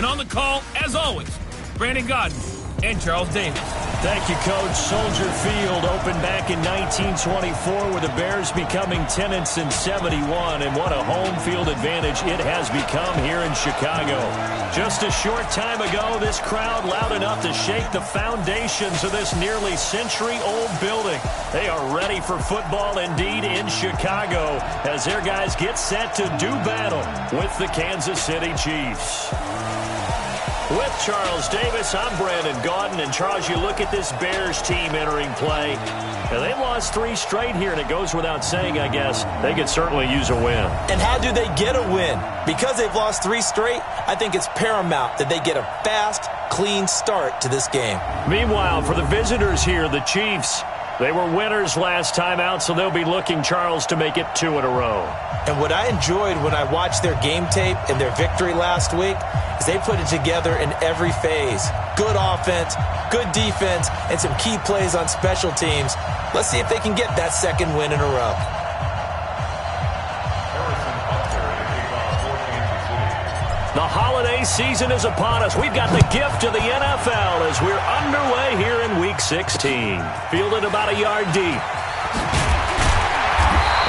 And on the call, as always, Brandon Godden and Charles Davis. Thank you, Coach. Soldier Field opened back in 1924 with the Bears becoming tenants in 71, and what a home field advantage it has become here in Chicago. Just a short time ago, this crowd loud enough to shake the foundations of this nearly century-old building. They are ready for football indeed in Chicago as their guys get set to do battle with the Kansas City Chiefs. With Charles Davis, I'm Brandon Gaudin. And Charles, you look at this Bears team entering play. Now, they've lost 3 straight here, and it goes without saying, I guess, they could certainly use a win. And how do they get a win? Because they've lost 3 straight, I think it's paramount that they get a fast, clean start to this game. Meanwhile, for the visitors here, the Chiefs, they were winners last time out, so they'll be looking, Charles, to make it 2 in a row. And what I enjoyed when I watched their game tape and their victory last week is they put it together in every phase. Good offense, good defense, and some key plays on special teams. Let's see if they can get that 2nd win in a row. The holiday season is upon us. We've got the gift of the NFL as we're underway here in Week 16. Fielded about a yard deep.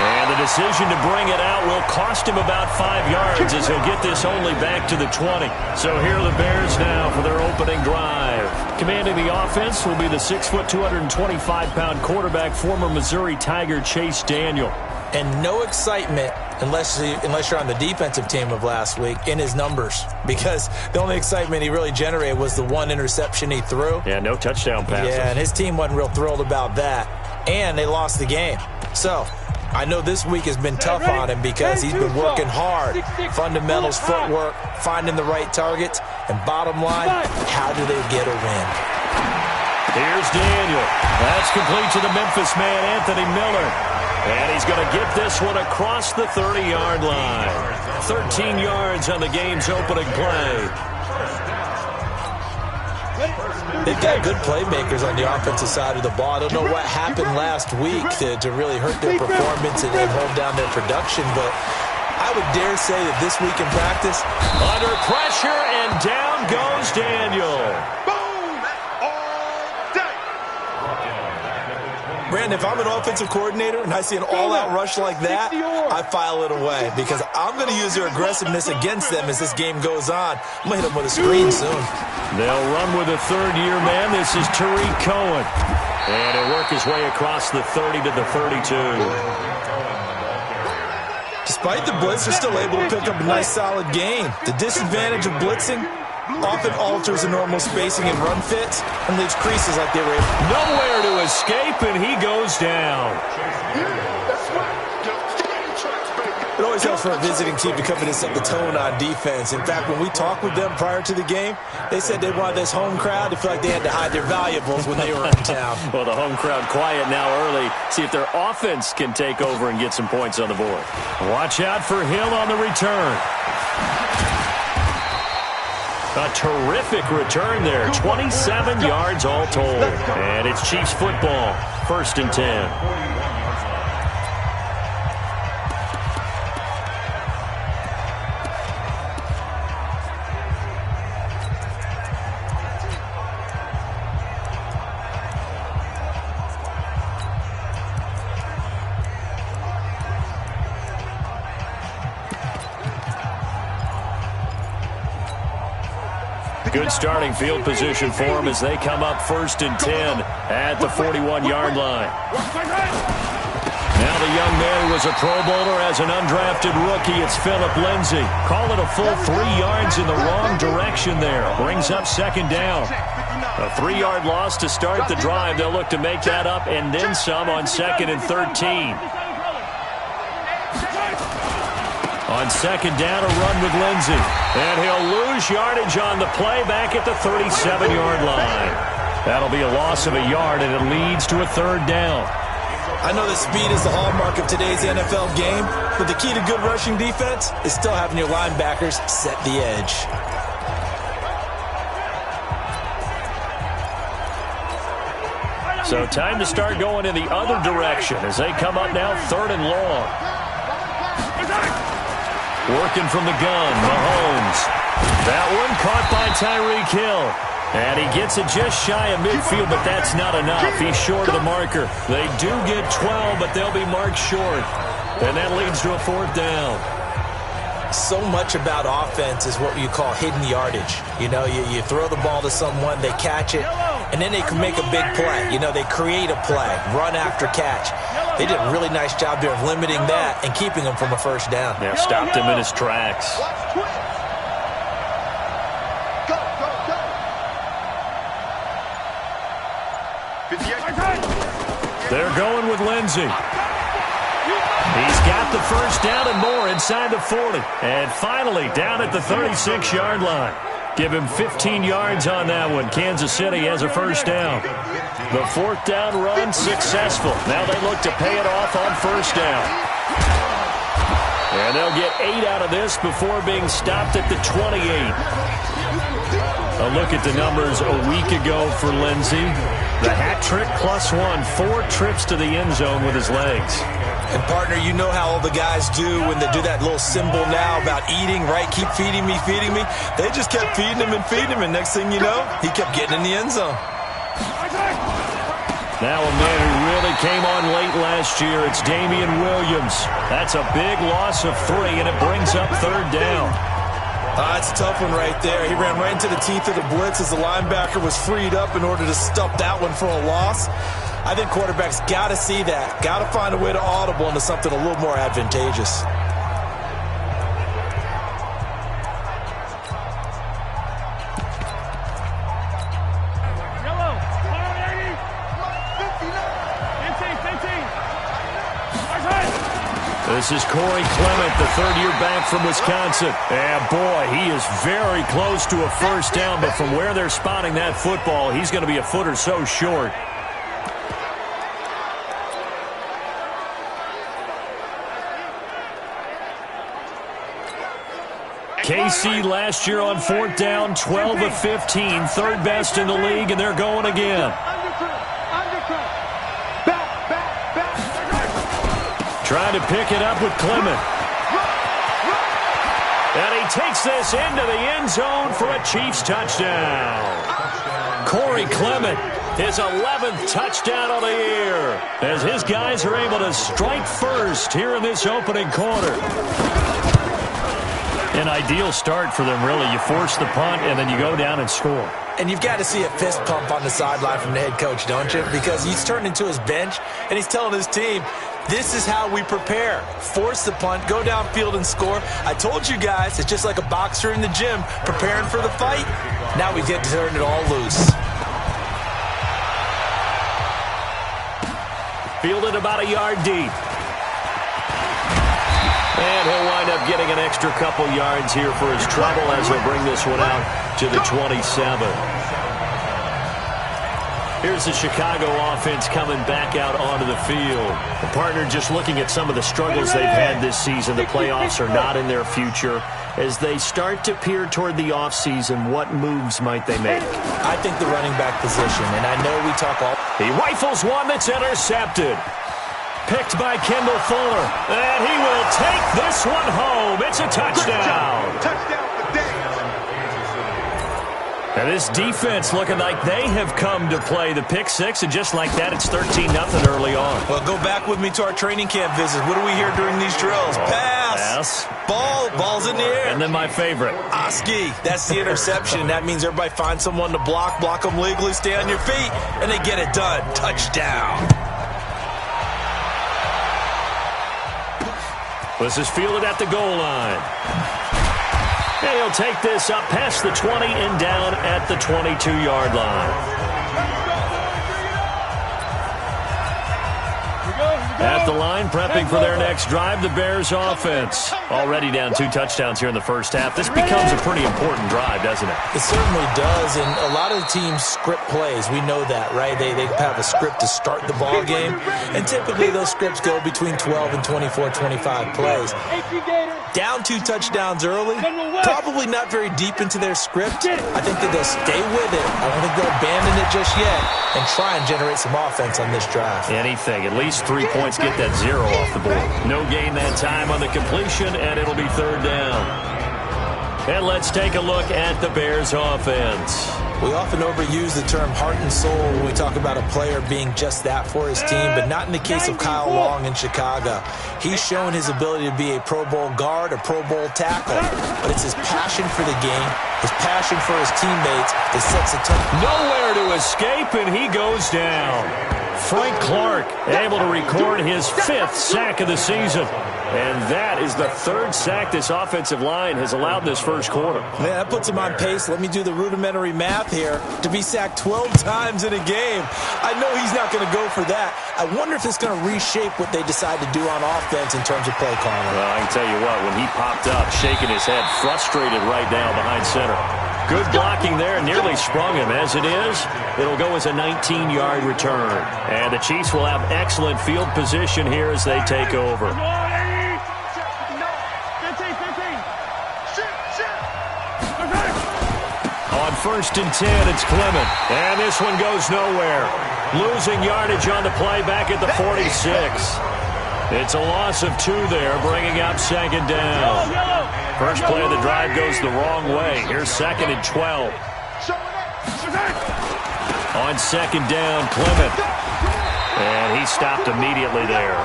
And the decision to bring it out will cost him about 5 yards as he'll get this only back to the 20. So here are the Bears now for their opening drive. Commanding the offense will be the 6', 225-pound quarterback, former Missouri Tiger Chase Daniel. And no excitement unless you're on the defensive team of last week in his numbers, because the only excitement he really generated was the 1 interception he threw. Yeah, no touchdown passes. Yeah, and his team wasn't real thrilled about that. And they lost the game. So I know this week has been tough on him because he's been working hard. Fundamentals, footwork, finding the right targets, and bottom line, how do they get a win? Here's Daniel. That's complete to the Memphis man, Anthony Miller. And he's going to get this one across the 30-yard line. 13 yards on the game's opening play. They've got good playmakers on the offensive side of the ball. I don't know what happened last week to really hurt their performance and hold down their production, but I would dare say that this week in practice, under pressure, and down goes Daniel. Brandon, if I'm an offensive coordinator and I see an all-out rush like that, I file it away because I'm going to use their aggressiveness against them as this game goes on. I'm going to hit them with a screen soon. They'll run with a 3rd-year man. This is Tariq Cohen. And he'll work his way across the 30 to the 32. Despite the blitz, they're still able to pick up a nice, solid gain. The disadvantage of blitzing often alters the normal spacing and run fits and leaves creases like they were able. Nowhere to escape, and he goes down. It always helps for a visiting team to come in and set the tone on defense. In fact, when we talked with them prior to the game, they said they wanted this home crowd to feel like they had to hide their valuables when they were in town. Well, the home crowd quiet now early. See if their offense can take over and get some points on the board. Watch out for Hill on the return. A terrific return there. 27 yards all told. And it's Chiefs football. 1st and 10. Good starting field position for them as they come up 1st and 10 at the 41-yard line. Now the young man who was a Pro Bowler as an undrafted rookie, it's Phillip Lindsay. Call it a full 3 yards in the wrong direction there. Brings up 2nd down. A 3-yard loss to start the drive. They'll look to make that up and then some on 2nd and 13. On 2nd down, a run with Lindsay. And he'll lose yardage on the play back at the 37-yard line. That'll be a loss of a yard, and it leads to a 3rd down. I know that speed is the hallmark of today's NFL game, but the key to good rushing defense is still having your linebackers set the edge. So time to start going in the other direction as they come up now 3rd and long. Working from the gun, Mahomes. That one caught by Tyreek Hill. And he gets it just shy of midfield, but that's not enough. He's short of the marker. They do get 12, but they'll be marked short. And that leads to a 4th down. So much about offense is what you call hidden yardage. You know, you throw the ball to someone, they catch it, and then they can make a big play. You know, they create a play, run after catch. They did a really nice job there of limiting that and keeping him from a 1st down. Yeah, stopped him in his tracks. They're going with Lindsey. He's got the 1st down and more inside the 40. And finally, down at the 36-yard line. Give him 15 yards on that one. Kansas City has a 1st down. The 4th down run successful. Now they look to pay it off on 1st down. And they'll get 8 out of this before being stopped at the 28. A look at the numbers a week ago for Lindsey. The hat trick +1, 4 trips to the end zone with his legs. And, partner, you know how all the guys do when they do that little symbol now about eating, right? Keep feeding me, feeding me. They just kept feeding him and feeding him, and next thing you know, he kept getting in the end zone. Now a man who really came on late last year, it's Damian Williams. That's a big loss of 3, and it brings up 3rd down. That's a tough one right there. He ran right into the teeth of the blitz as the linebacker was freed up in order to stop that one for a loss. I think quarterbacks got to see that. Got to find a way to audible into something a little more advantageous. This is Corey Clement, the 3rd-year back from Wisconsin. And, boy, he is very close to a 1st down, but from where they're spotting that football, he's going to be a foot or so short. KC last year on 4th down, 12 of 15, 3rd best in the league, and they're going again. Trying to pick it up with Clement. And he takes this into the end zone for a Chiefs touchdown. Corey Clement, his 11th touchdown of the year, as his guys are able to strike first here in this opening quarter. An ideal start for them, really. You force the punt, and then you go down and score. And you've got to see a fist pump on the sideline from the head coach, don't you? Because he's turned into his bench, and he's telling his team, this is how we prepare. Force the punt, go downfield and score. I told you guys, it's just like a boxer in the gym preparing for the fight. Now we get to turn it all loose. Fielded about a yard deep. And he'll wind up getting an extra couple yards here for his trouble as he'll bring this one out to the 27. Here's the Chicago offense coming back out onto the field. The partner just looking at some of the struggles they've had this season. The playoffs are not in their future. As they start to peer toward the offseason, what moves might they make? I think the running back position, and I know we talk all... He rifles one that's intercepted. Picked by Kendall Fuller. And he will take this one home. It's a touchdown. Touchdown for Dave. And this defense looking like they have come to play. The pick 6, and just like that, it's 13-0 early on. Well, go back with me to our training camp visit. What do we hear during these drills? Pass. Ball's in the air. And then my favorite. Oski. That's the interception. That means everybody finds someone to block them legally, stay on your feet, and they get it done. Touchdown. This is fielded at the goal line. And he'll take this up past the 20 and down at the 22-yard line. At the line, prepping for their next drive, the Bears offense. Already down 2 touchdowns here in the first half. This becomes a pretty important drive, doesn't it? It certainly does, and a lot of the teams script plays. We know that, right? They have a script to start the ball game, and typically those scripts go between 12 and 24, 25 plays. Down 2 touchdowns early, probably not very deep into their script. I think that they'll stay with it. I don't think they'll abandon it just yet and try and generate some offense on this drive. Anything, at least 3 points, get that 0 off the board. No gain that time on the completion, and it'll be 3rd down. And let's take a look at the Bears offense. We often overuse the term heart and soul when we talk about a player being just that for his team, but not in the case of Kyle Long in Chicago. He's shown his ability to be a Pro Bowl guard, a Pro Bowl tackle, but it's his passion for the game, his passion for his teammates that sets the tone. Nowhere to escape, and he goes down. Frank Clark able to record his 5th sack of the season. And that is the 3rd sack this offensive line has allowed this first quarter. Man, that puts him on pace. Let me do the rudimentary math here. To be sacked 12 times in a game. I know he's not going to go for that. I wonder if it's going to reshape what they decide to do on offense in terms of play calling. Well, I can tell you what, when he popped up, shaking his head, frustrated right now behind center. Good blocking there, nearly sprung him. As it is, it'll go as a 19-yard return. And the Chiefs will have excellent field position here as they take over. On 1st and 10, it's Clement. And this one goes nowhere. Losing yardage on the play back at the 46. It's a loss of 2 there, bringing up 2nd down. First play of the drive goes the wrong way. Here's 2nd and 12. On 2nd down, Clement. And he stopped immediately there.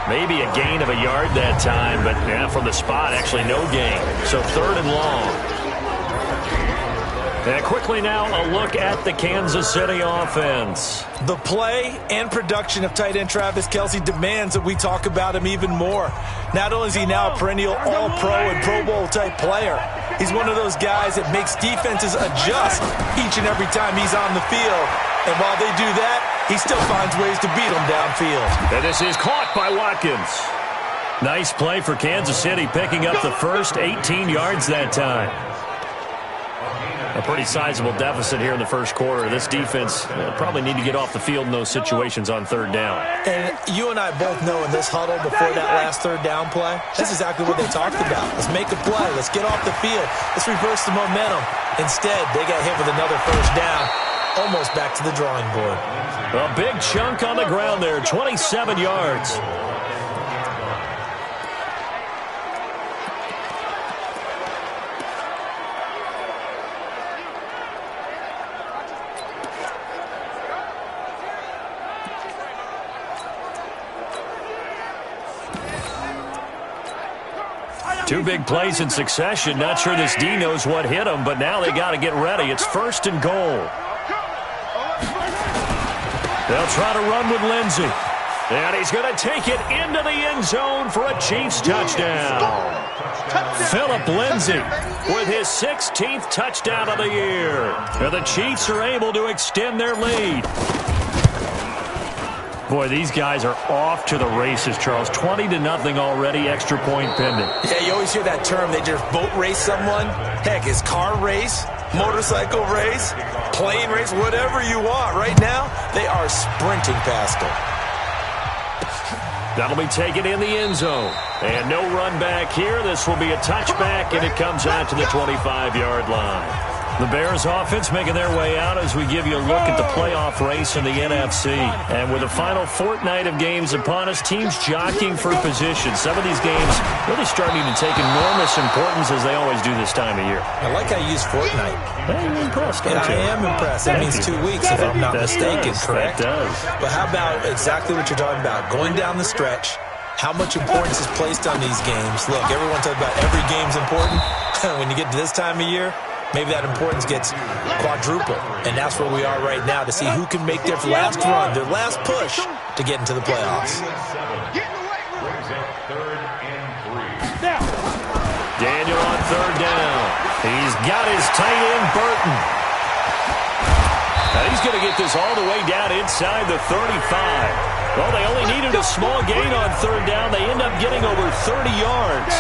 Maybe a gain of a yard that time, but yeah, from the spot, actually no gain. So 3rd and long. And quickly now, a look at the Kansas City offense. The play and production of tight end Travis Kelce demands that we talk about him even more. Not only is he now a perennial All-Pro and Pro Bowl-type player, he's one of those guys that makes defenses adjust each and every time he's on the field. And while they do that, he still finds ways to beat them downfield. And this is caught by Watkins. Nice play for Kansas City, picking up the first 18 yards that time. A pretty sizable deficit here in the first quarter. This defense probably need to get off the field in those situations on 3rd down. And you and I both know in this huddle before that last 3rd down play, that's exactly what they talked about. Let's make a play. Let's get off the field. Let's reverse the momentum. Instead, they got hit with another 1st down, almost back to the drawing board. A big chunk on the ground there, 27 yards. Two big plays in succession. Not sure this D knows what hit him, but now they got to get ready. It's 1st and goal. They'll try to run with Lindsey. And he's going to take it into the end zone for a Chiefs touchdown. Phillip Lindsay with his 16th touchdown of the year. And the Chiefs are able to extend their lead. Boy, these guys are off to the races, Charles. 20-0 already, extra point pending. Yeah, you always hear that term. They just boat race someone. Heck, it's car race, motorcycle race, plane race, whatever you want. Right now, they are sprinting past them. That'll be taken in the end zone. And no run back here. This will be a touchback, and it comes out to the 25-yard line. The Bears offense making their way out as we give you a look at the playoff race in the NFC. And with the final fortnight of games upon us, teams jockeying for position. Some of these games really starting to take enormous importance as they always do this time of year. I like how you use fortnight. I'm impressed, don't you? I am impressed. That means 2 weeks if I'm not mistaken, correct? That does. But how about exactly what you're talking about? Going down the stretch, how much importance is placed on these games. Look, everyone talks about every game's important. When you get to this time of year, maybe that importance gets quadrupled. And that's where we are right now to see who can make their last run, their last push to get into the playoffs. Daniel on 3rd down. He's got his tight end, Burton. Now he's going to get this all the way down inside the 35. Well, they only needed a small gain on 3rd down. They end up getting over 30 yards.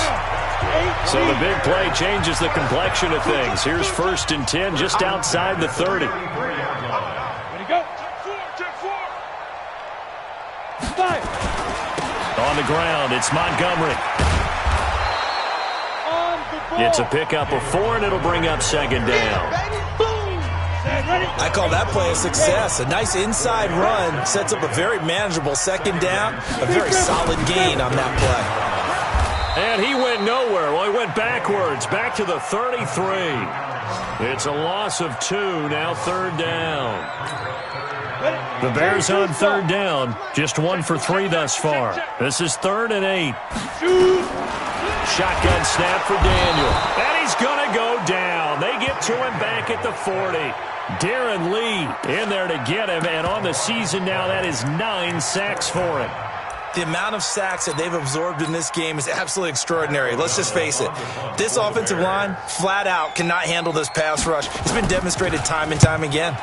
So the big play changes the complexion of things. Here's 1st and 10 just outside the 30. On the ground, it's Montgomery. It's a pickup of 4, and it'll bring up 2nd down. I call that play a success. A nice inside run sets up a very manageable 2nd down. A very solid gain on that play. And he went nowhere. Well, he went backwards, back to the 33. It's a loss of 2, now third down. The Bears on third down, just 1 for 3 thus far. This is 3rd and 8. Shotgun snap for Daniel. And he's going to go down. They get to him back at the 40. Darren Lee in there to get him, and on the season now, that is 9 sacks for him. The amount of sacks that they've absorbed in this game is absolutely extraordinary. Let's just face it. This offensive line, flat out, cannot handle this pass rush. It's been demonstrated time and time again.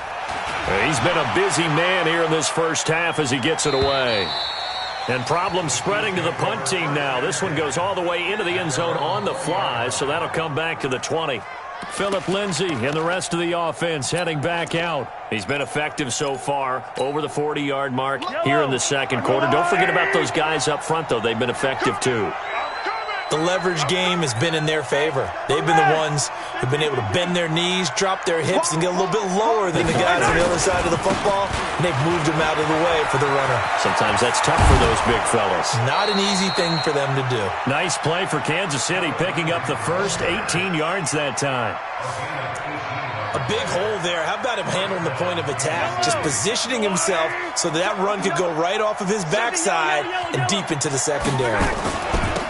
He's been a busy man here in this first half as he gets it away. And problems spreading to the punt team now. This one goes all the way into the end zone on the fly, so that'll come back to the 20. Phillip Lindsay and the rest of the offense heading back out. He's been effective so far over the 40-yard mark here in the second quarter. Don't forget about those guys up front, though. They've been effective, too. The leverage game has been in their favor. They've been the ones who've been able to bend their knees, drop their hips, and get a little bit lower than the guys on the other side of the football, and they've moved them out of the way for the runner. Sometimes that's tough for those big fellas. Not an easy thing for them to do. Nice play for Kansas City, picking up the first 18 yards that time. A big hole there. How about him handling the point of attack? Just positioning himself so that run could go right off of his backside and deep into the secondary.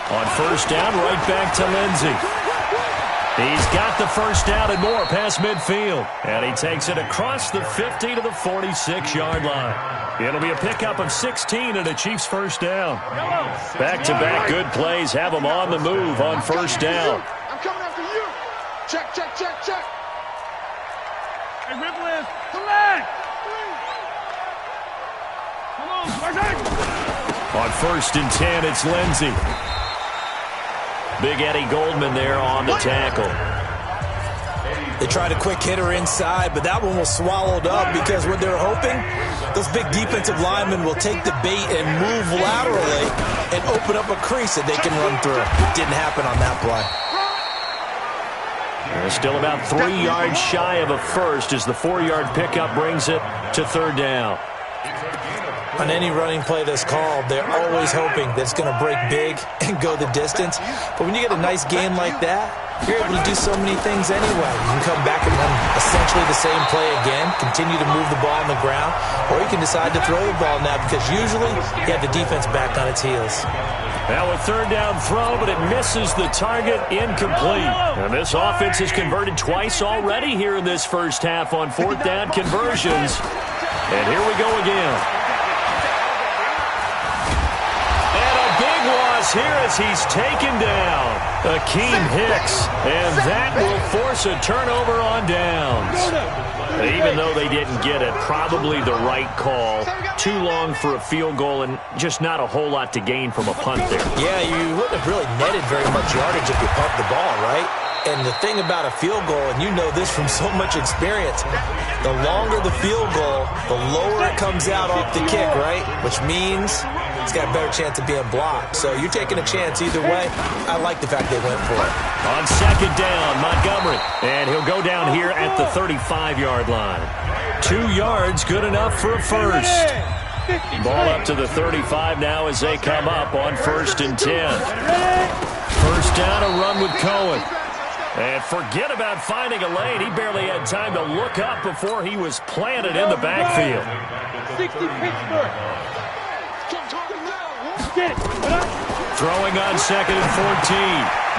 On first down, right back to Lindsay. He's got the first down and more past midfield. And he takes it across the 50 to the 46-yard line. It'll be a pickup of 16 and a Chiefs first down. Back-to-back good plays have them on the move on first down. I'm coming after you. Check, check, check, check. Hey, Ripple, collect. Come on, Martin. On first and 10, it's Lindsay. Big Eddie Goldman there on the tackle. They tried a quick hitter inside, but that one was swallowed up because what they're hoping, those big defensive linemen will take the bait and move laterally and open up a crease that they can run through. Didn't happen on that play. They're still about 3 yards shy of a first as the 4-yard pickup brings it to third down. On any running play that's called, they're always hoping that it's going to break big and go the distance. But when you get a nice game like that, you're able to do so many things anyway. You can come back and run essentially the same play again, continue to move the ball on the ground, or you can decide to throw the ball now because usually you have the defense back on its heels. Now a third down throw, but it misses the target, incomplete. And this offense has converted twice already here in this first half on fourth down conversions. And here we go again. Here as he's taken down Akeem Hicks, and that will force a turnover on downs. Even though they didn't get it, probably the right call. Too long for a field goal and just not a whole lot to gain from a punt there. Yeah, you wouldn't have really netted very much yardage if you pumped the ball, right? And the thing about a field goal, and you know this from so much experience, the longer the field goal, the lower it comes out off the kick, right? Which means it's got a better chance of being blocked. So you're taking a chance either way. I like the fact they went for it. On second down, Montgomery. And he'll go down here at the 35-yard line. 2 yards, good enough for a first. Ball up to the 35 now as they come up on first and 10. First down, a run with Cohen. And forget about finding a lane. He barely had time to look up before he was planted in the backfield. 60 Pittsburgh. Throwing on second and 14.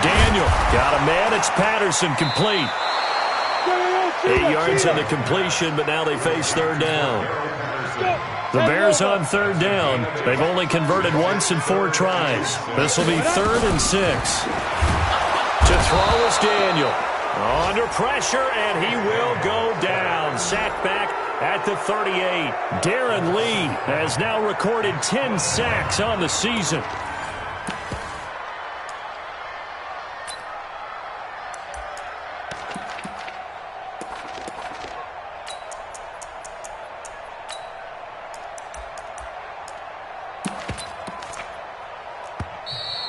Daniel got a man. It's Patterson, complete. 8 yards on the completion, but now they face third down. The Bears on third down. They've only converted once in 4 tries. This will be 3rd and 6. To throw is Daniel. Under pressure, and he will go down. Sacked back at the 38. Darren Lee has now recorded 10 sacks on the season.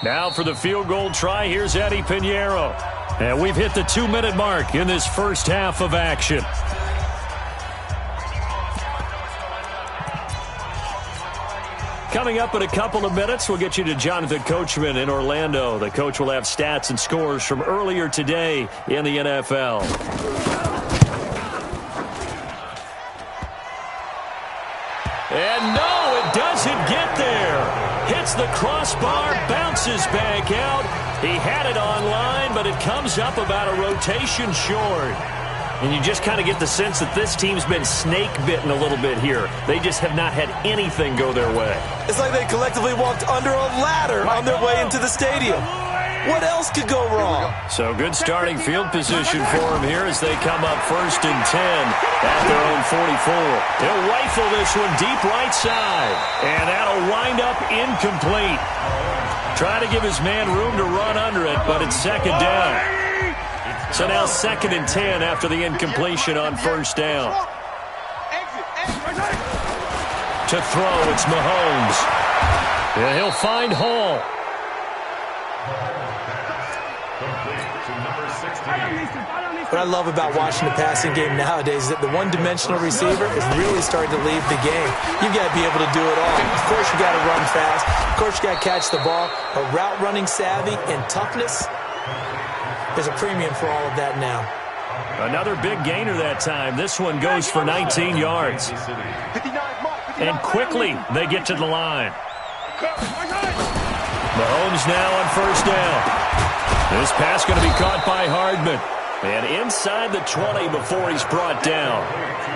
Now for the field goal try, here's Eddie Pinheiro. And we've hit the 2-minute mark in this first half of action. Coming up in a couple of minutes, we'll get you to Jonathan Coachman in Orlando. The coach will have stats and scores from earlier today in the NFL. And no, it doesn't get there. Hits the crossbar, bounces back out. He had it online, but it comes up about a rotation short. And you just kind of get the sense that this team's been snake-bitten a little bit here. They just have not had anything go their way. It's like they collectively walked under a ladder on their way into the stadium. What else could go wrong? So good starting field position for him here as they come up 1st and 10 at their own 44. He'll rifle this one deep right side. And that'll wind up incomplete. Trying to give his man room to run under it, but it's 2nd down. So now 2nd and 10 after the incompletion on 1st down. To throw, it's Mahomes. And he'll find Hall. What I love about watching the passing game nowadays is that the one-dimensional receiver is really starting to leave the game. You've got to be able to do it all. Of course, you got to run fast. Of course, you got to catch the ball. But route running savvy and toughness, there's a premium for all of that now. Another big gainer that time. This one goes for 19 yards. And quickly, they get to the line. Mahomes now on 1st down. This pass going to be caught by Hardman. And inside the 20 before he's brought down.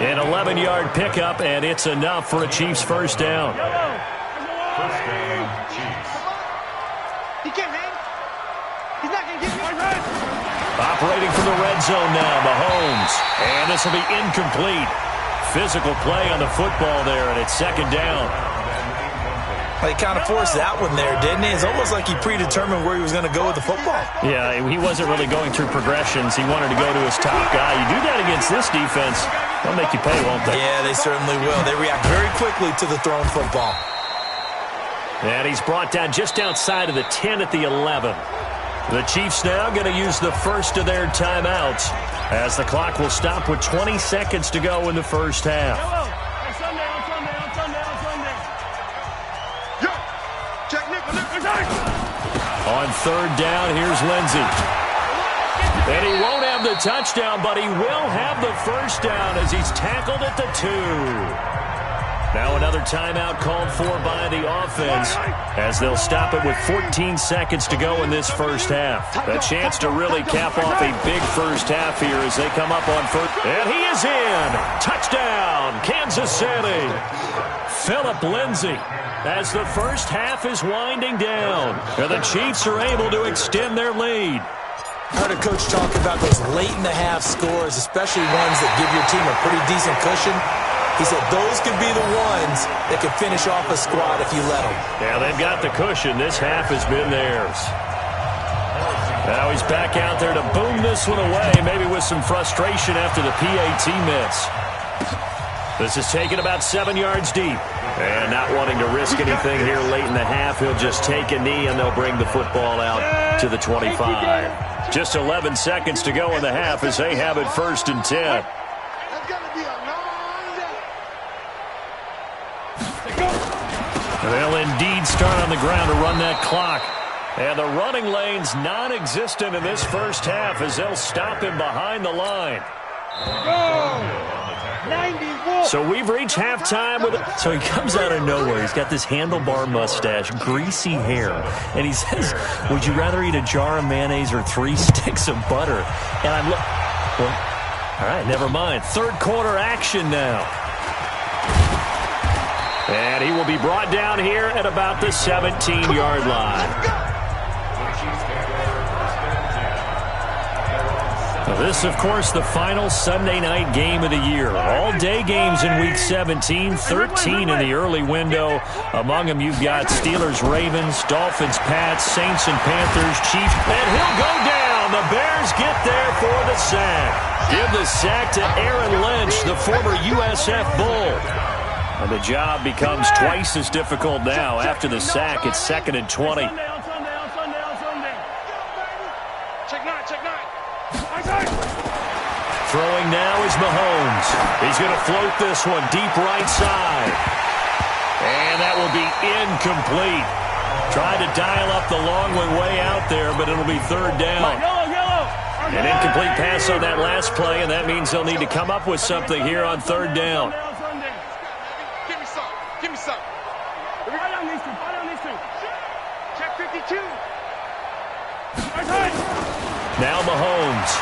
An 11-yard pickup, and it's enough for a Chiefs 1st down. First down, Chiefs. He can't hang. He's not going to get you. Operating from the red zone now, Mahomes. And this will be incomplete. Physical play on the football there, and it's 2nd down. He kind of forced that one there, didn't he? It's almost like he predetermined where he was going to go with the football. Yeah, he wasn't really going through progressions. He wanted to go to his top guy. You do that against this defense, they'll make you pay, won't they? Yeah, they certainly will. They react very quickly to the thrown football. And he's brought down just outside of the 10 at the 11. The Chiefs now going to use the first of their timeouts as the clock will stop with 20 seconds to go in the first half. On 3rd down, here's Lindsey. And he won't have the touchdown, but he will have the 1st down as he's tackled at the 2. Now another timeout called for by the offense as they'll stop it with 14 seconds to go in this first half. A chance to really cap off a big first half here as they come up on 1st. And he is in. Touchdown, Kansas City. Phillip Lindsay. As the first half is winding down, and the Chiefs are able to extend their lead. I heard a coach talk about those late-in-the-half scores, especially ones that give your team a pretty decent cushion. He said those could be the ones that could finish off a squad if you let them. Yeah, they've got the cushion. This half has been theirs. Now he's back out there to boom this one away, maybe with some frustration after the PAT miss. This is taken about 7 yards deep. And not wanting to risk anything here late in the half, he'll just take a knee and they'll bring the football out to the 25. Just 11 seconds to go in the half as they have it 1st and 10. That's going to be a long day. They'll indeed start on the ground to run that clock. And the running lane's non-existent in this first half as they'll stop him behind the line. So we've reached halftime with it. So he comes out of nowhere. He's got this handlebar mustache, greasy hair. And he says, would you rather eat a jar of mayonnaise or 3 sticks of butter? And I'm well, all right, never mind. 3rd quarter action now. And he will be brought down here at about the 17-yard line. This, of course, the final Sunday night game of the year. All-day games in Week 17, 13 in the early window. Among them, you've got Steelers, Ravens, Dolphins, Pats, Saints, and Panthers, Chiefs. And he'll go down. The Bears get there for the sack. Give the sack to Aaron Lynch, the former USF Bull. And the job becomes twice as difficult now. After the sack, it's 2nd and 20. Throwing now is Mahomes. He's going to float this one deep right side. And that will be incomplete. Tried to dial up the long one way out there, but it'll be third down. An incomplete pass on that last play, and that means they'll need to come up with something here on third down. Give me some. Give me some. Check 52. Now Mahomes.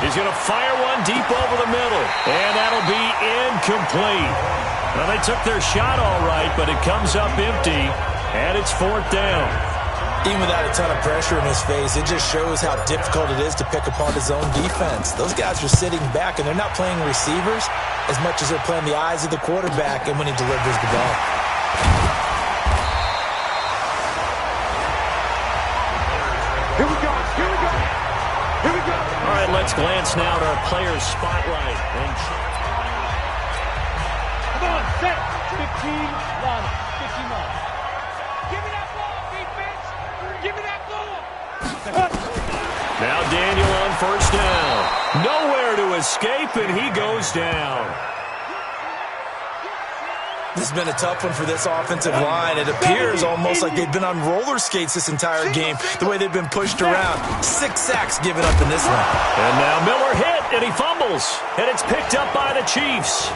He's going to fire one deep over the middle, and that'll be incomplete. Well, they took their shot all right, but it comes up empty, and it's fourth down. Even without a ton of pressure in his face, it just shows how difficult it is to pick apart his own defense. Those guys are sitting back, and they're not playing receivers as much as they're playing the eyes of the quarterback and when he delivers the ball. Here we go. Here we go. Here we go. All right, let's glance now at our players' spotlight. Come on, set. 15 run. 15 run. Give me that ball, defense. Give me that ball. Now Daniel on first down. Nowhere to escape, and he goes down. This has been a tough one for this offensive line. It appears almost like they've been on roller skates this entire game, the way they've been pushed around. 6 sacks given up in this one. And now Miller hit, and he fumbles. And it's picked up by the Chiefs.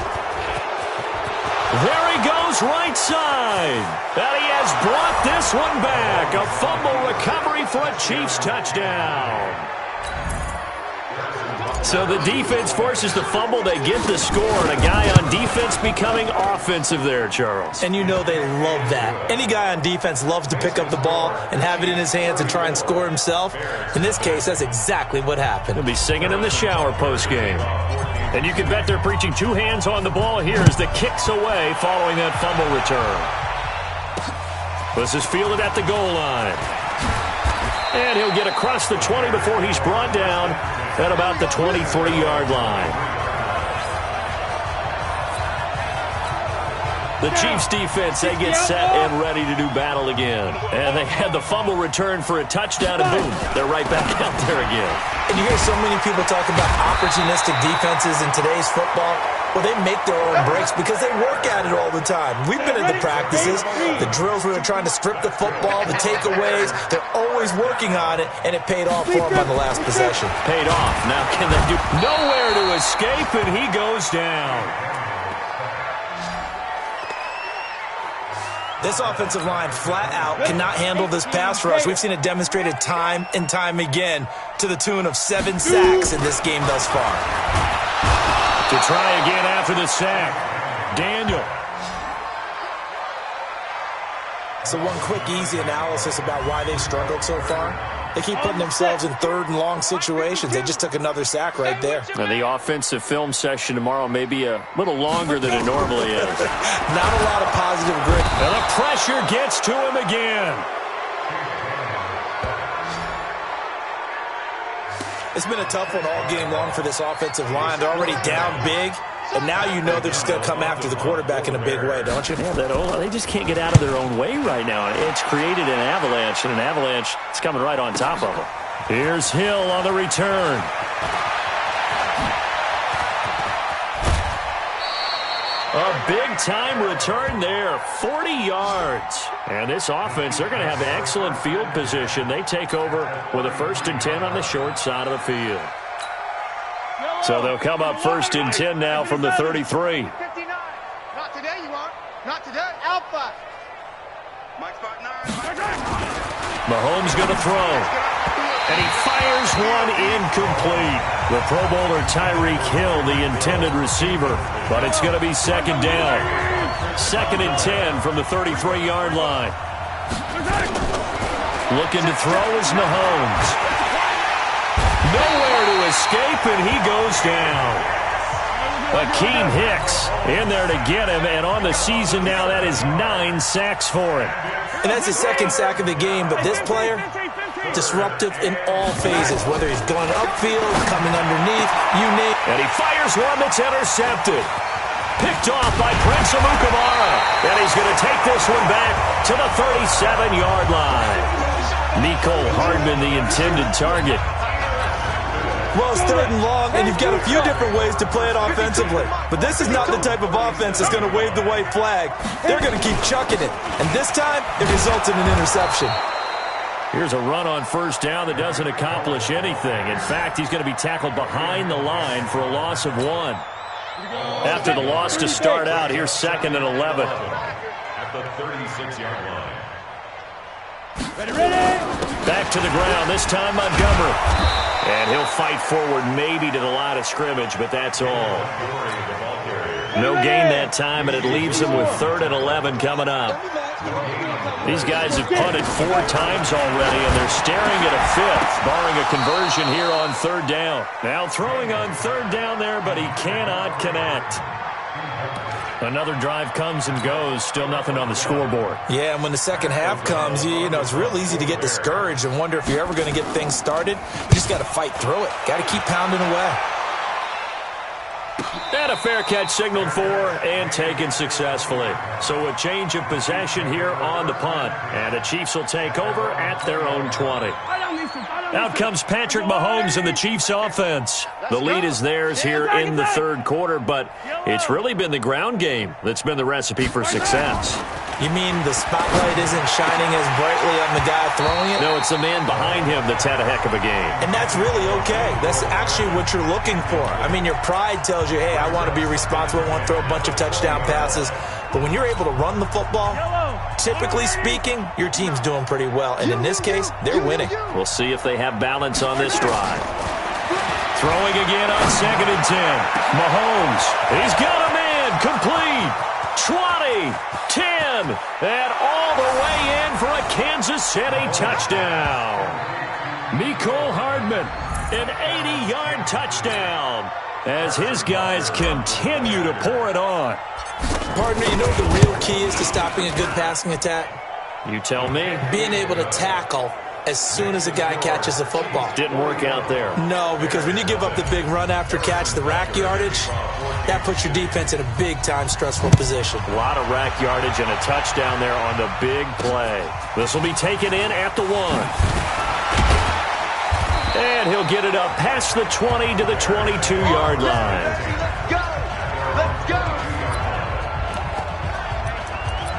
There he goes right side. And he has brought this one back. A fumble recovery for a Chiefs touchdown. So the defense forces the fumble. They get the score, and a guy on defense becoming offensive there, Charles. And you know they love that. Any guy on defense loves to pick up the ball and have it in his hands and try and score himself. In this case, that's exactly what happened. He'll be singing in the shower postgame. And you can bet they're preaching 2 hands on the ball here as the kick's away following that fumble return. This is fielded at the goal line. And he'll get across the 20 before he's brought down at about the 23-yard line. The Chiefs defense, they get set and ready to do battle again. And they had the fumble return for a touchdown, and boom, they're right back out there again. And you hear so many people talk about opportunistic defenses in today's football. Well, they make their own breaks because they work at it all the time. We've been at the practices, the drills where they're trying to strip the football, the takeaways. They're always working on it, and it paid off for them on the last possession. Paid off. Now can they do nowhere to escape, and he goes down. This offensive line flat out cannot handle this pass rush. We've seen it demonstrated time and time again to the tune of 7 sacks in this game thus far. To try again after the sack, Daniel. So one quick, easy analysis about why they've struggled so far. They keep putting themselves in third and long situations. They just took another sack right there. And the offensive film session tomorrow may be a little longer than it normally is. Not a lot of positive grit. And the pressure gets to him again. It's been a tough one all game long for this offensive line. They're already down big, and now you know they're just going to come after the quarterback in a big way, don't you? Yeah, they just can't get out of their own way right now. It's created an avalanche, and an avalanche is coming right on top of them. Here's Hill on the return. A big-time return there, 40 yards. And this offense, they're going to have excellent field position. They take over with a 1st and 10 on the short side of the field. So they'll come up 1st and 10 now from the 33. 59. Not today, you won't. Not today. Alpha. Mike spot 9. Mahomes going to throw. And he fires one incomplete. The Pro Bowler Tyreek Hill, the intended receiver. But it's going to be 2nd down. 2nd and 10 from the 33-yard line. Looking to throw is Mahomes. Nowhere to escape, and he goes down. Akeem Hicks in there to get him, and on the season now, that is 9 sacks for him. And that's his 2nd sack of the game, but this player, disruptive in all phases, whether he's going upfield, coming underneath, you name it. And he fires one that's intercepted. Picked off by Prince Amukamara. And he's going to take this one back to the 37-yard line. Nicole Hardman, the intended target. Well, it's 3rd and long, and you've got a few different ways to play it offensively. But this is not the type of offense that's going to wave the white flag. They're going to keep chucking it. And this time, it results in an interception. Here's a run on 1st down that doesn't accomplish anything. In fact, he's going to be tackled behind the line for a loss of 1. After the loss to start out, here's 2nd and 11. At the 36-yard line. Back to the ground, this time Montgomery. And he'll fight forward maybe to the line of scrimmage, but that's all. No gain that time, and it leaves them with 3rd and 11 coming up. These guys have punted 4 times already, and they're staring at a 5th, barring a conversion here on 3rd down. Now throwing on 3rd down there, but he cannot connect. Another drive comes and goes, still nothing on the scoreboard. Yeah, and when the second half comes, you know, it's real easy to get discouraged and wonder if you're ever going to get things started. You just got to fight through it. Got to keep pounding away. And a fair catch signaled for and taken successfully. So a change of possession here on the punt. And the Chiefs will take over at their own 20. Out comes Patrick Mahomes and the Chiefs offense. The lead is theirs here in the 3rd quarter, but it's really been the ground game that's been the recipe for success. You mean the spotlight isn't shining as brightly on the guy throwing it? No, it's the man behind him that's had a heck of a game. And that's really okay. That's actually what you're looking for. I mean, your pride tells you, hey, I want to be responsible, I want to throw a bunch of touchdown passes. But when you're able to run the football, typically speaking, your team's doing pretty well. And in this case, they're winning. We'll see if they have balance on this drive. Throwing again on 2nd and 10. Mahomes, he's got a man, complete. 20, 10, and all the way in for a Kansas City touchdown. Mecole Hardman, an 80-yard touchdown as his guys continue to pour it on. Pardon me, you know what the real key is to stopping a good passing attack? You tell me. Being able to tackle as soon as a guy catches a football. Didn't work out there. No, because when you give up the big run after catch, the rack yardage, that puts your defense in a big-time stressful position. A lot of rack yardage and a touchdown there on the big play. This will be taken in at the 1. And he'll get it up past the 20 to the 22-yard line. Let's go! Let's go!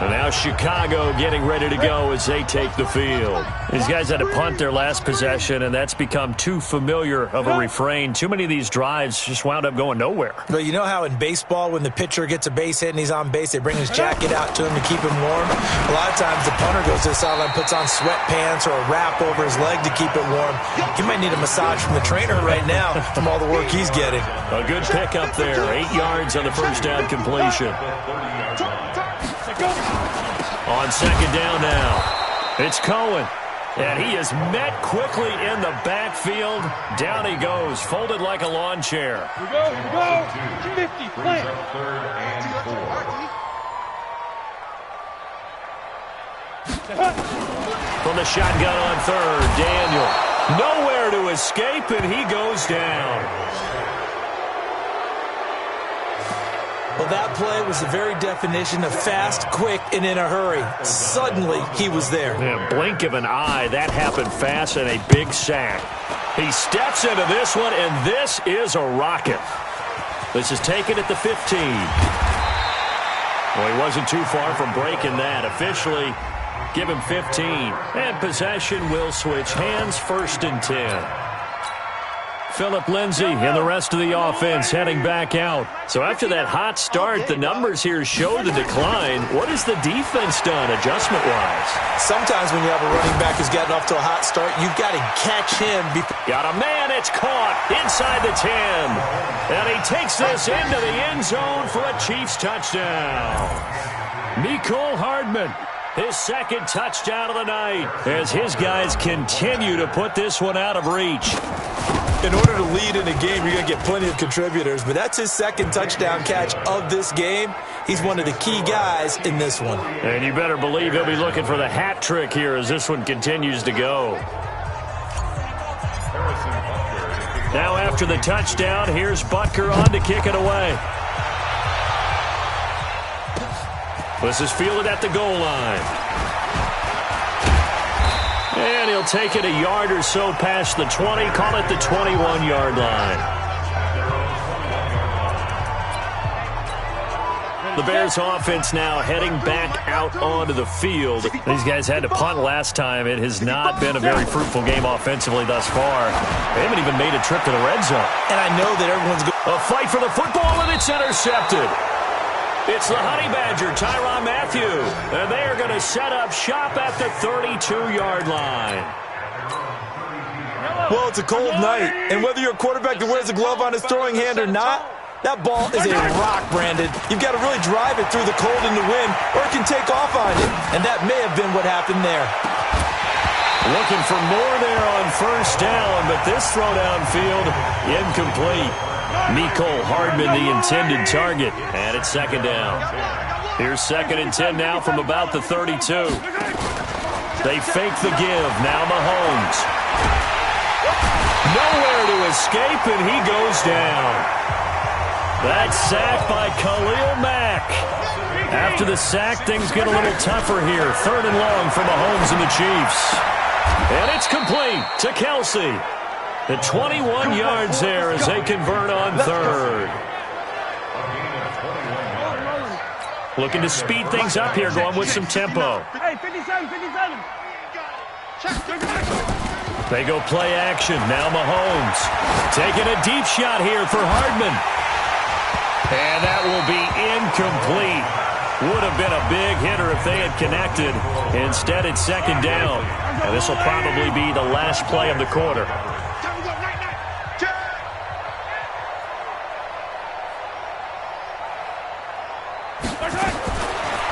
And now Chicago getting ready to go as they take the field. These guys had to punt their last possession, and that's become too familiar of a refrain. Too many of these drives just wound up going nowhere. But you know how in baseball, when the pitcher gets a base hit and he's on base, they bring his jacket out to him to keep him warm? A lot of times the punter goes to the sideline, puts on sweatpants or a wrap over his leg to keep it warm. He might need a massage from the trainer right now from all the work he's getting. A good pickup there. 8 yards on the 1st down completion. On 2nd down now, it's Cohen. And he is met quickly in the backfield. Down he goes, folded like a lawn chair. Go! 50, play. 3rd and 4. From the shotgun on 3rd, Daniel. Nowhere to escape, and he goes down. Well, that play was the very definition of fast, quick, and in a hurry. Suddenly, he was there. Yeah, blink of an eye, that happened fast, and a big sack. He steps into this one, and this is a rocket. This is taken at the 15. Well, he wasn't too far from breaking that. Officially, give him 15. And possession will switch hands, 1st and 10. Phillip Lindsay and the rest of the offense heading back out. So after that hot start, the numbers here show the decline. What has the defense done adjustment-wise? Sometimes when you have a running back who's gotten off to a hot start, you've got to catch him. Got a man, it's caught inside the 10. And he takes this into the end zone for a Chiefs touchdown. Mecole Hardman, his 2nd touchdown of the night, as his guys continue to put this one out of reach. In order to lead in a game, you're going to get plenty of contributors, but that's his 2nd touchdown catch of this game. He's one of the key guys in this one. And you better believe he'll be looking for the hat trick here as this one continues to go. Now after the touchdown, here's Butker on to kick it away. This is fielded at the goal line. And he'll take it a yard or so past the 20, call it the 21-yard line. The Bears offense now heading back out onto the field. These guys had to punt last time. It has not been a very fruitful game offensively thus far. They haven't even made a trip to the red zone. And I know that everyone's going. A fight for the football, and it's intercepted. It's the Honey Badger, Tyrann Mathieu. And they are going to set up shop at the 32-yard line. Well, it's a cold night, and whether you're a quarterback that wears a glove on his throwing hand or not, that ball is a rock, Brandon. You've got to really drive it through the cold and the wind, or it can take off on you. And that may have been what happened there. Looking for more there on first down, but this throw downfield, incomplete. Mecole Hardman, the intended target, and it's second down. Here's 2nd and 10 now from about the 32. They fake the give. Now Mahomes. Nowhere to escape, and he goes down. That sack by Khalil Mack. After the sack, things get a little tougher here. 3rd and long for Mahomes and the Chiefs. And it's complete to Kelsey. The 21 yards there as they convert on 3rd. Looking to speed things up here, going with some tempo. Hey, 57, 57. They go play action. Now Mahomes. Taking a deep shot here for Hardman. And that will be incomplete. Would have been a big hitter if they had connected. Instead, it's 2nd down. And this will probably be the last play of the quarter.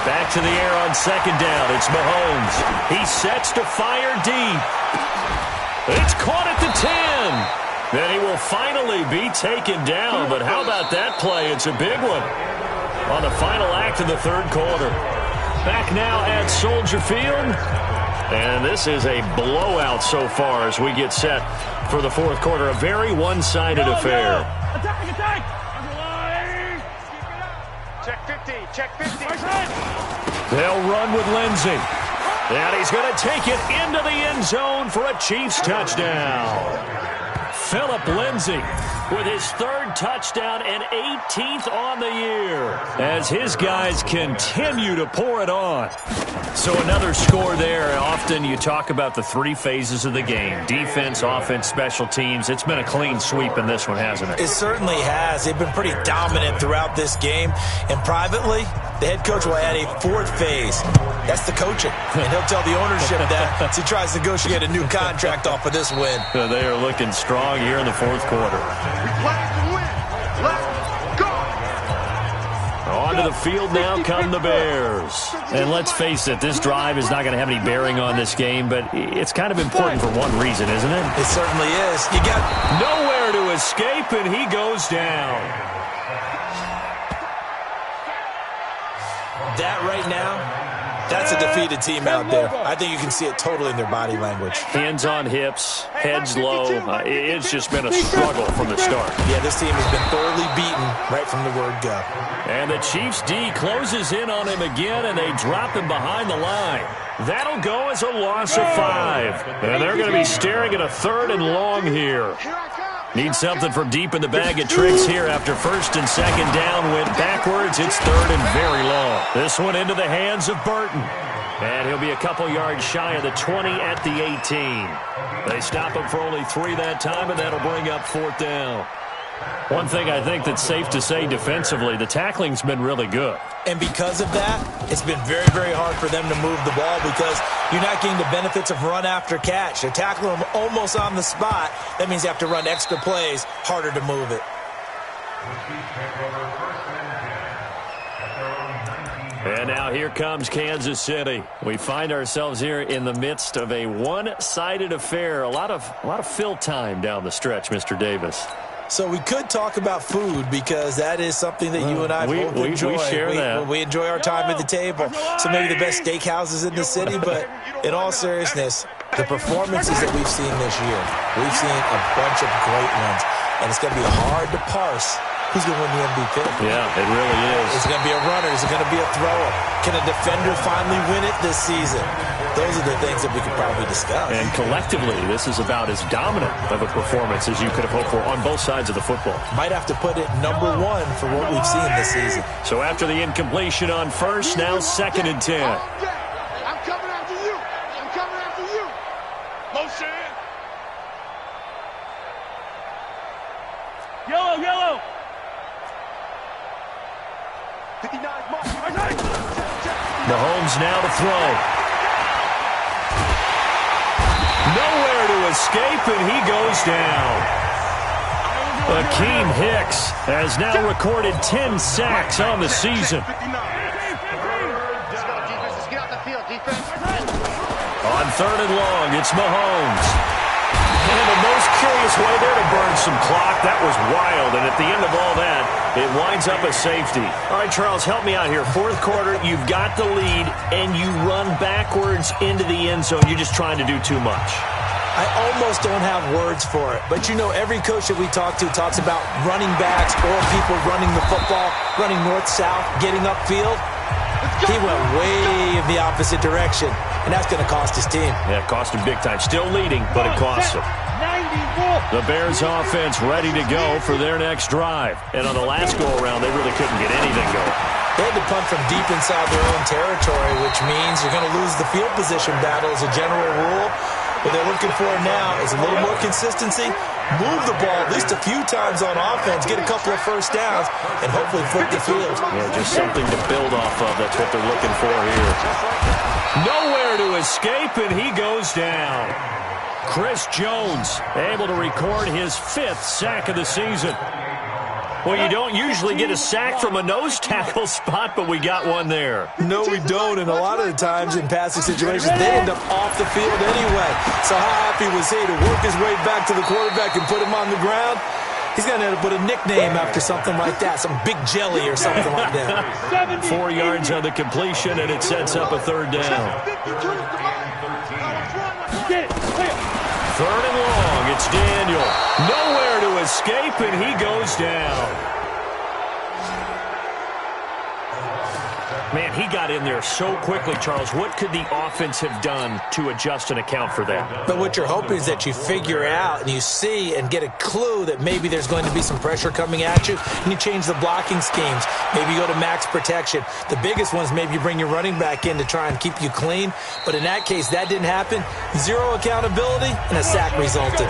Back to the air on 2nd down. It's Mahomes. He sets to fire deep. It's caught at the 10. Then he will finally be taken down. But how about that play? It's a big one on the final act of the 3rd quarter. Back now at Soldier Field. And this is a blowout so far as we get set for the 4th quarter. A very one-sided affair. Attack, attack. Check 50, check 50. They'll run with Lindsey. And he's going to take it into the end zone for a Chiefs touchdown. Phillip Lindsay with his 3rd touchdown and 18th on the year as his guys continue to pour it on. So another score there. Often you talk about the 3 phases of the game: defense, offense, special teams. It's been a clean sweep in this one, hasn't it? It certainly has. They've been pretty dominant throughout this game. And privately, the head coach will add a 4th phase. That's the coaching. And he'll tell the ownership that as he tries to negotiate a new contract off of this win. They are looking strong here in the 4th quarter. Onto the field now come the Bears. And let's face it, this drive is not going to have any bearing on this game, but it's kind of important for one reason, isn't it? It certainly is. You got nowhere to escape, and he goes down. That right now, that's a defeated team out there. I think you can see it totally in their body language. Hands on hips, heads low. It's just been a struggle from the start. Yeah, this team has been thoroughly beaten right from the word go. And the Chiefs D closes in on him again, and they drop him behind the line. That'll go as a loss of 5. And they're going to be staring at a 3rd and long here. Need something from deep in the bag of tricks here after 1st and 2nd down. Went backwards. It's 3rd and very long. This one into the hands of Burton. And he'll be a couple yards shy of the 20 at the 18. They stop him for only 3 that time, and that'll bring up 4th down. One thing I think that's safe to say defensively, the tackling's been really good. And because of that, it's been very, very hard for them to move the ball because you're not getting the benefits of run after catch. They tackle them almost on the spot. That means you have to run extra plays, harder to move it. And now here comes Kansas City. We find ourselves here in the midst of a one-sided affair. A lot of fill time down the stretch, Mr. Davis. So we could talk about food because that is something that you and I both enjoy. We share that. We enjoy our time at the table. So maybe the best steakhouses in the city, but in all seriousness, the performances that we've seen this year, we've seen a bunch of great ones. And it's going to be hard to parse who's going to win the MVP? Yeah, it really is. Is it going to be a runner? Is it going to be a thrower? Can a defender finally win it this season? Those are the things that we could probably discuss. And collectively, this is about as dominant of a performance as you could have hoped for on both sides of the football. Might have to put it number one for what we've seen this season. So after the incompletion on first, now 2nd and 10. I'm coming after you. I'm coming after you. Motion. Yellow. 59 mark. Mahomes now to throw. Nowhere to escape, and he goes down. Akeem Hicks has now recorded 10 sacks on the season. On 3rd and long, it's Mahomes. And the most curious way there to burn some clock. That was wild, and at the end of all that, it winds up a safety. All right, Charles, help me out here. 4th quarter, you've got the lead, and you run backwards into the end zone. You're just trying to do too much. I almost don't have words for it. But, you know, every coach that we talk to talks about running backs or people running the football, running north-south, getting upfield. He went way in the opposite direction, and that's going to cost his team. Yeah, it cost him big time. Still leading, but it cost him. The Bears offense ready to go for their next drive. And on the last go-around, they really couldn't get anything going. They had to punt from deep inside their own territory, which means you're going to lose the field position battle as a general rule. What they're looking for now is a little more consistency, move the ball at least a few times on offense, get a couple of first downs, and hopefully flip the field. Yeah, just something to build off of. That's what they're looking for here. Nowhere to escape, and he goes down. Chris Jones able to record his 5th sack of the season. Well, you don't usually get a sack from a nose tackle spot, but we got one there. No, we don't, and a lot of the times in passing situations, they end up off the field anyway. So how happy was he to work his way back to the quarterback and put him on the ground? He's going to end up with a nickname after something like that, some Big Jelly or something like that. 4 yards on the completion, and it sets up a 3rd down. 3rd and long, it's Daniel. Nowhere to escape, and he goes down. Man, he got in there so quickly, Charles. What could the offense have done to adjust and account for that? But what you're hoping is that you figure out and you see and get a clue that maybe there's going to be some pressure coming at you, and you change the blocking schemes. Maybe you go to max protection. The biggest one is maybe you bring your running back in to try and keep you clean. But in that case, that didn't happen. 0 accountability, and a sack resulted.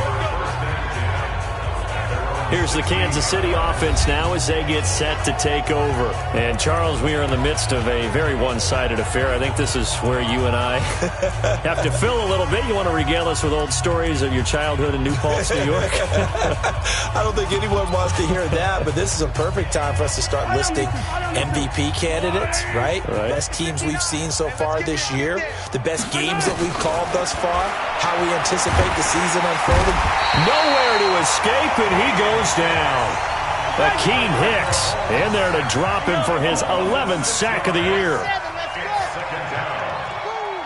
Here's the Kansas City offense now as they get set to take over. And, Charles, we are in the midst of a very one-sided affair. I think this is where you and I have to fill a little bit. You want to regale us with old stories of your childhood in New Paltz, New York? I don't think anyone wants to hear that, but this is a perfect time for us to start listing MVP candidates, right? The best teams we've seen so far this year, the best games that we've called thus far, how we anticipate the season unfolding. Nowhere to escape, and he goes down. Akeem Hicks in there to drop him for his 11th sack of the year.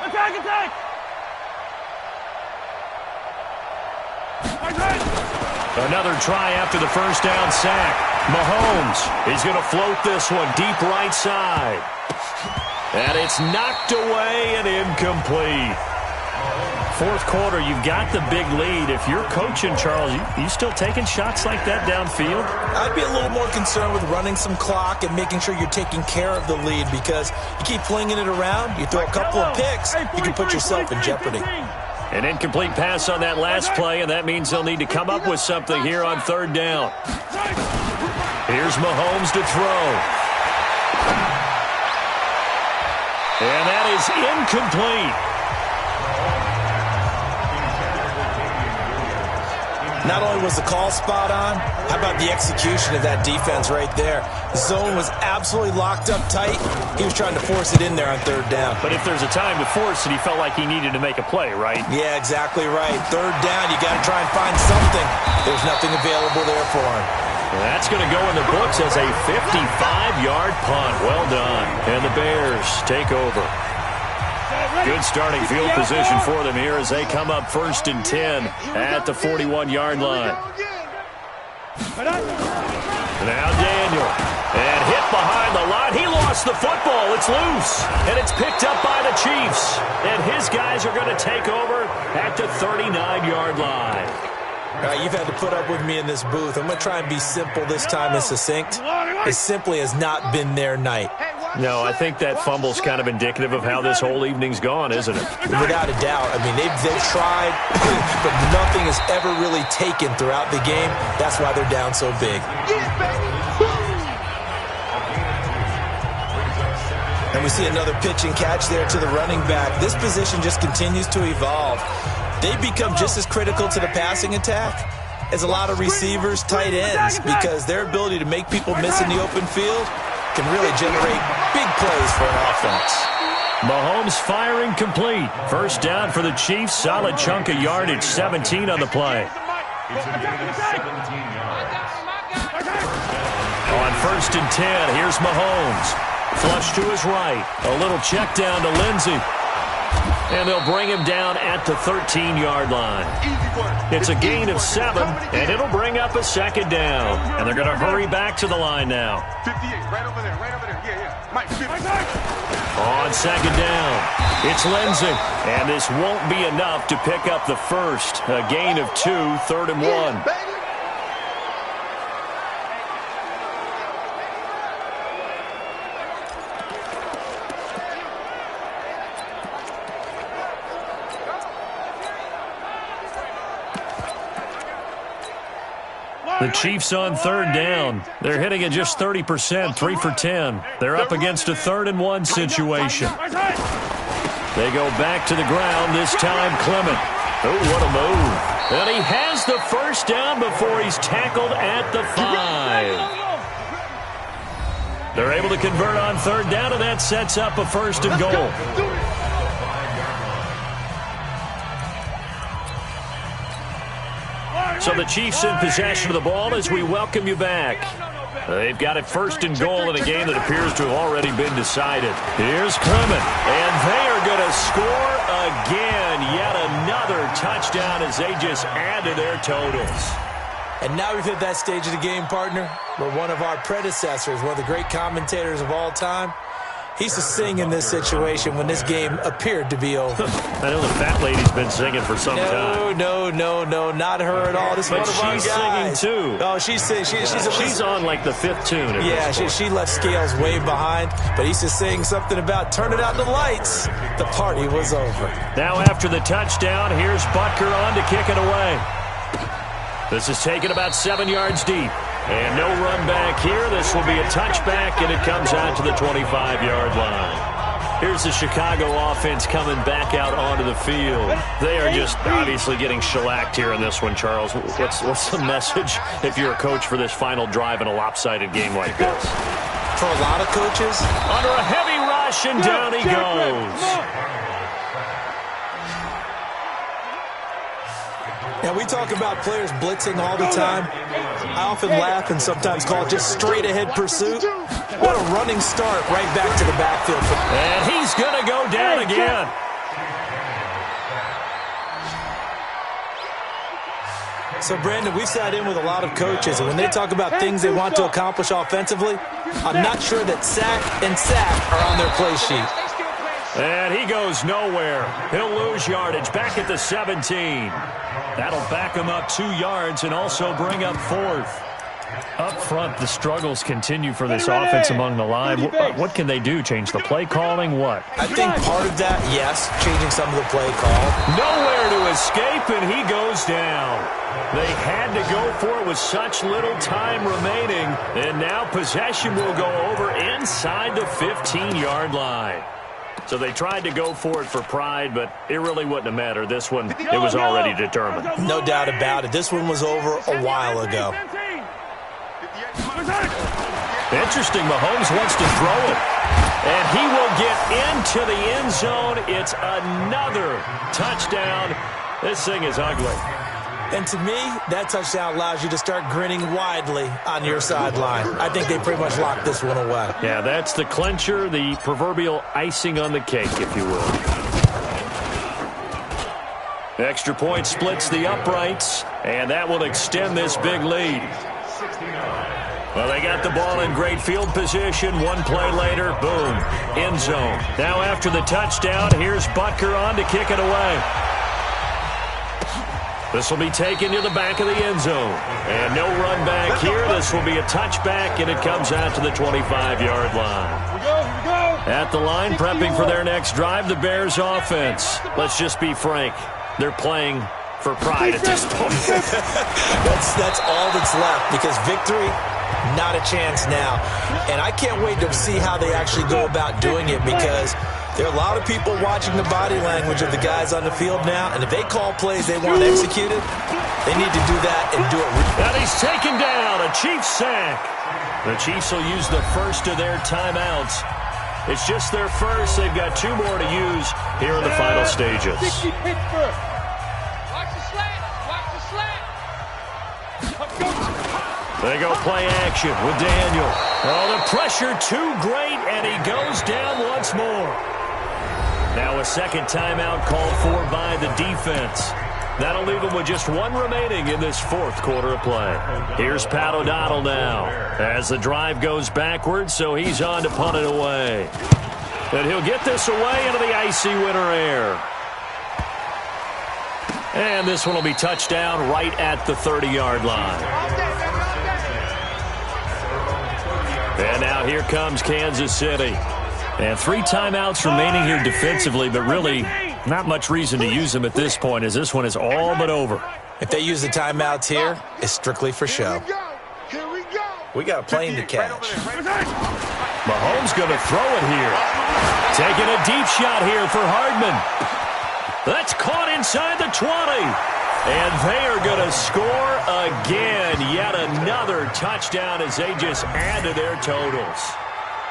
Attack! Another try after the first down sack. Mahomes is going to float this one deep right side. And it's knocked away and incomplete. 4th quarter, you've got the big lead. If you're coaching, Charles, you still taking shots like that downfield? I'd be a little more concerned with running some clock and making sure you're taking care of the lead, because you keep flinging it around, you throw a couple of picks, you can put yourself in jeopardy. An incomplete pass on that last play, and that means they'll need to come up with something here on 3rd down. Here's Mahomes to throw. And that is incomplete. Not only was the call spot on, how about the execution of that defense right there? The zone was absolutely locked up tight. He was trying to force it in there on 3rd down. But if there's a time to force it, he felt like he needed to make a play, right? Yeah, exactly right. 3rd down, you got to try and find something. There's nothing available there for him. That's going to go in the books as a 55-yard punt. Well done. And the Bears take over. Good starting field position for them here as they come up 1st and 10 at the 41-yard line. Now Daniel. And hit behind the line. He lost the football. It's loose. And it's picked up by the Chiefs. And his guys are going to take over at the 39-yard line. All right, you've had to put up with me in this booth. I'm going to try and be simple this time and succinct. It simply has not been their night. No, I think that fumble's kind of indicative of how this whole evening's gone, isn't it? Without a doubt. I mean, they've tried, but nothing has ever really taken throughout the game. That's why they're down so big. And we see another pitch and catch there to the running back. This position just continues to evolve. They become just as critical to the passing attack as a lot of receivers, tight ends, because their ability to make people miss in the open field can really generate big plays for an offense. Mahomes firing complete. First down for the Chiefs. Solid chunk of yardage. 17 on the play. It's a gain of 17 yards. On 1st and 10, here's Mahomes. Flush to his right. A little check down to Lindsey. And they'll bring him down at the 13-yard line. It's a gain of 7, and it'll bring up a 2nd down. And they're going to hurry back to the line now. 58, right over there, yeah. Mike, 50. On 2nd down, it's Lindsey. And this won't be enough to pick up the first. A gain of 2, 3rd and 1. The Chiefs on 3rd down. They're hitting at just 30%, 3 for 10. They're up against a 3rd and 1 situation. They go back to the ground, this time Clement. Oh, what a move. And he has the first down before he's tackled at the 5. They're able to convert on 3rd down, and that sets up a 1st and goal. So the Chiefs in possession of the ball as we welcome you back. They've got it 1st and goal in a game that appears to have already been decided. Here's Clement, and they are going to score again. Yet another touchdown as they just add to their totals. And now we've hit that stage of the game, partner, where one of our predecessors, one of the great commentators of all time, he used to sing in this situation when this game appeared to be over. I know the fat lady's been singing for some time. No, not her at all. This is one of our guys. She's singing too. Oh, she's singing. She's on like the 5th tune. Yeah, she left Scales way behind, but he used to sing something about turning out the lights. The party was over. Now after the touchdown, here's Butker on to kick it away. This is taken about 7 yards deep. And no run back here. This will be a touchback, and it comes out to the 25-yard line. Here's the Chicago offense coming back out onto the field. They are just obviously getting shellacked here in this one, Charles. What's the message if you're a coach for this final drive in a lopsided game like this? For a lot of coaches, under a heavy rush, and down he goes. Now, we talk about players blitzing all the time. I often laugh and sometimes call it just straight-ahead pursuit. What a running start right back to the backfield. And he's going to go down again. So, Brandon, we sat in with a lot of coaches, and when they talk about things they want to accomplish offensively, I'm not sure that sack and sack are on their play sheet. And he goes nowhere. He'll lose yardage back at the 17. That'll back him up 2 yards and also bring up 4th. Up front, the struggles continue for this offense among the line. What can they do? Change the play calling? What? I think part of that, yes, changing some of the play call. Nowhere to escape, and he goes down. They had to go for it with such little time remaining, and now possession will go over inside the 15-yard line. So they tried to go for it for pride, but it really wouldn't have mattered. This one, it was already determined. No doubt about it. This one was over a while ago. Interesting. Mahomes wants to throw it. And he will get into the end zone. It's another touchdown. This thing is ugly. And to me, that touchdown allows you to start grinning widely on your sideline. I think they pretty much locked this one away. Yeah, that's the clincher, the proverbial icing on the cake, if you will. Extra point splits the uprights, and that will extend this big lead. Well, got the ball in great field position. One play later, boom, end zone. Now after the touchdown, here's Butker on to kick it away. This will be taken to the back of the end zone. And no run back here. This will be a touchback, and it comes out to the 25-yard line. Here we go. At the line, prepping for their next drive, the Bears offense. Let's just be frank. They're playing for pride at this point. That's all that's left, because victory, not a chance now. And I can't wait to see how they actually go about doing it, because there are a lot of people watching the body language of the guys on the field now, and if they call plays they want executed, they need to do that and do it. And he's taken down, a Chiefs sack. The Chiefs will use the first of their timeouts. It's just their first. They've got 2 more to use here in the final stages. 60 Pittsburgh. Watch the slant. Watch the slant. They go play action with Daniel. Oh, the pressure too great, and he goes down once more. Now a second timeout called for by the defense. That'll leave them with just 1 remaining in this 4th quarter of play. Here's Pat O'Donnell now as the drive goes backwards, so he's on to punt it away. And he'll get this away into the icy winter air. And this one will be touchdown right at the 30-yard line. And now here comes Kansas City. And 3 timeouts remaining here defensively, but really not much reason to use them at this point, as this one is all but over. If they use the timeouts here, it's strictly for show. Here we go. We got a plane to catch. Mahomes going to throw it here. Taking a deep shot here for Hardman. That's caught inside the 20. And they are going to score again. Yet another touchdown as they just add to their totals.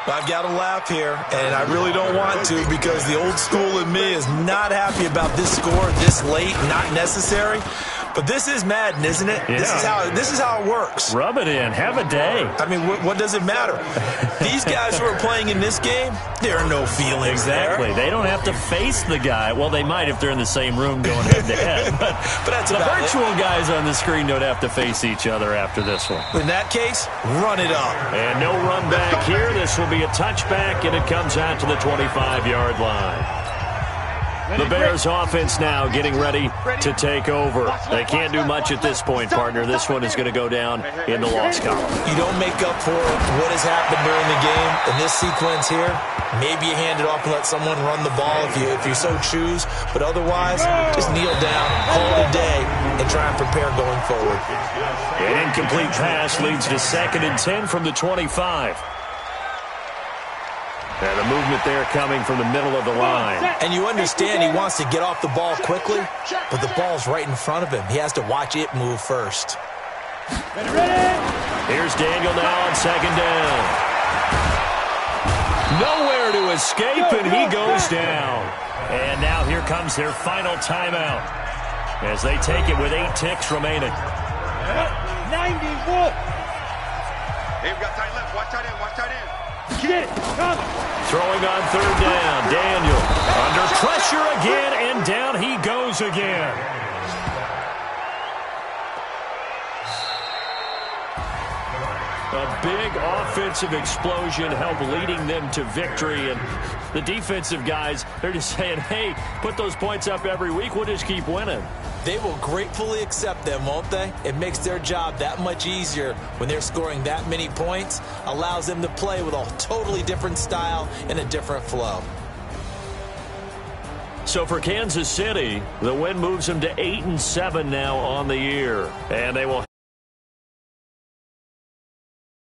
I've got to laugh here, and I really don't want to, because the old school in me is not happy about this score this late, not necessary. But this is Madden, isn't it? Yeah. This is how it works. Rub it in. Have a day. I mean, what does it matter? These guys who are playing in this game, there are no feelings Exactly. there. They don't have to face the guy. Well, they might if they're in the same room going head-to-head. But that's the about virtual guys on the screen don't have to face each other after this one. In that case, run it up. And no run back here. This will be a touchback, and it comes out to the 25-yard line. The Bears offense now getting ready to take over. They can't do much at this point, partner. This one is going to go down in the loss column. You don't make up for what has happened during the game in this sequence here. Maybe you hand it off and let someone run the ball if you so choose. But otherwise, just kneel down, call it a day, and try and prepare going forward. An incomplete pass leads to 2nd and 10 from the 25. And the movement there coming from the middle of the line. And you understand he wants to get off the ball quickly, but the ball's right in front of him. He has to watch it move first. Here's Daniel now on 2nd down. Nowhere to escape, and he goes down. And now here comes their final timeout as they take it with 8 ticks remaining. 91. Hey, we got tight left. Watch tight end. Watch tight end. Get it. Come. Throwing on 3rd down. Daniel under pressure again, and down he goes again. A big offensive explosion helped leading them to victory. And the defensive guys, they're just saying, hey, put those points up every week. We'll just keep winning. They will gratefully accept them, won't they? It makes their job that much easier when they're scoring that many points. Allows them to play with a totally different style and a different flow. So for Kansas City, the win moves them to 8-7 now on the year. And they will